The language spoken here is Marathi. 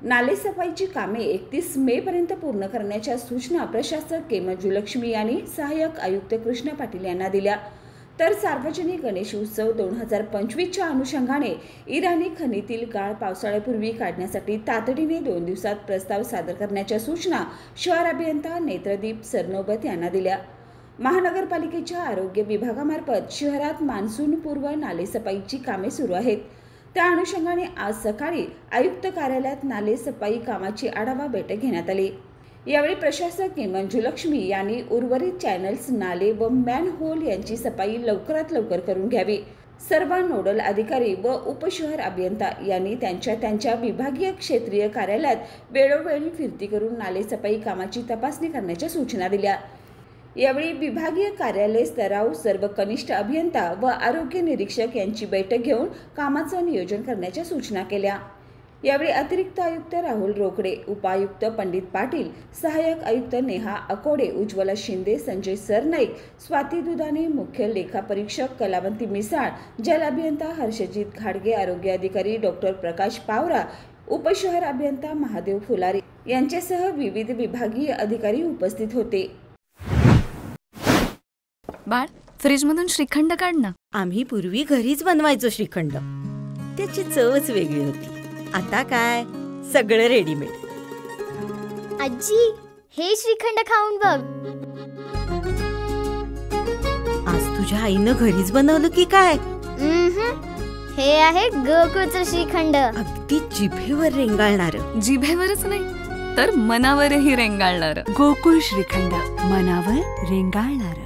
नालेसफाईची कामे 31 मे पर्यंत पूर्ण करण्याच्या सूचना प्रशासक के. मंजुलक्ष्मी यांनी सहाय्यक आयुक्त कृष्ण पाटील यांना दिल्या। तर सार्वजनिक गणेश उत्सव 2025च्या अनुषंगाने इराणी खनितील गाळ पावसाळ्यापूर्वी काढण्यासाठी तातडीने 2 दिवसात प्रस्ताव सादर करण्याच्या सूचना शहर अभियंता नेत्रदीप सरनोबत यांना दिल्या। महानगरपालिकेच्या आरोग्य विभागामार्फत शहरात मान्सूनपूर्व नालेसफाईची कामे सुरू आहेत। त्या अनुषंगाने आज सकाळी आयुक्त कार्यालयात नालेसफाई कामाची आढावा बैठक घेण्यात आली। यावेळी प्रशासक के. मंजुलक्ष्मी यांनी उर्वरित चॅनल्स, नाले व मॅनहोल यांची सफाई लवकरात लवकर करून घ्यावी। सर्व नोडल अधिकारी व उपशहर अभियंता यांनी त्यांच्या विभागीय क्षेत्रीय कार्यालयात वेळोवेळी फिरती करून नालेसफाई कामाची तपासणी करण्याच्या सूचना दिल्या। यावेळी विभागीय कार्यालय स्तरावर सर्व कनिष्ठ अभियंता व आरोग्य निरीक्षक यांची बैठक घेऊन कामाचं नियोजन करण्याच्या सूचना केल्या। यावेळी अतिरिक्त आयुक्त राहुल रोकडे, उपायुक्त पंडित पाटील, सहाय्यक आयुक्त नेहा अकोडे, उज्ज्वला शिंदे, संजय सरनाईक, स्वाती दुधाने, मुख्य लेखापरीक्षक कलावंती मिसाळ, जल अभियंता हर्षजित घाडगे, आरोग्य अधिकारी डॉक्टर प्रकाश पावरा, उपशहर अभियंता महादेव फुलारी यांच्यासह विविध विभागीय अधिकारी उपस्थित होते। बाळ, फ्रीजमधून श्रीखंड काढ ना। आम्ही पूर्वी घरीच बनवायचो श्रीखंड, त्याची चवच वेगळी होती। आता काय सगळं रेडीमेड। आजी, हे श्रीखंड खाऊन बघ। आज तुझ्या आईनं घरीच बनवलं की काय? हे आहे गोकुळचं श्रीखंड, अगदी जिभेवर रेंगाळणार। जिभेवरच नाही तर मनावरही रेंगाळणार। गोकुळ श्रीखंड, मनावर रेंगाळणार।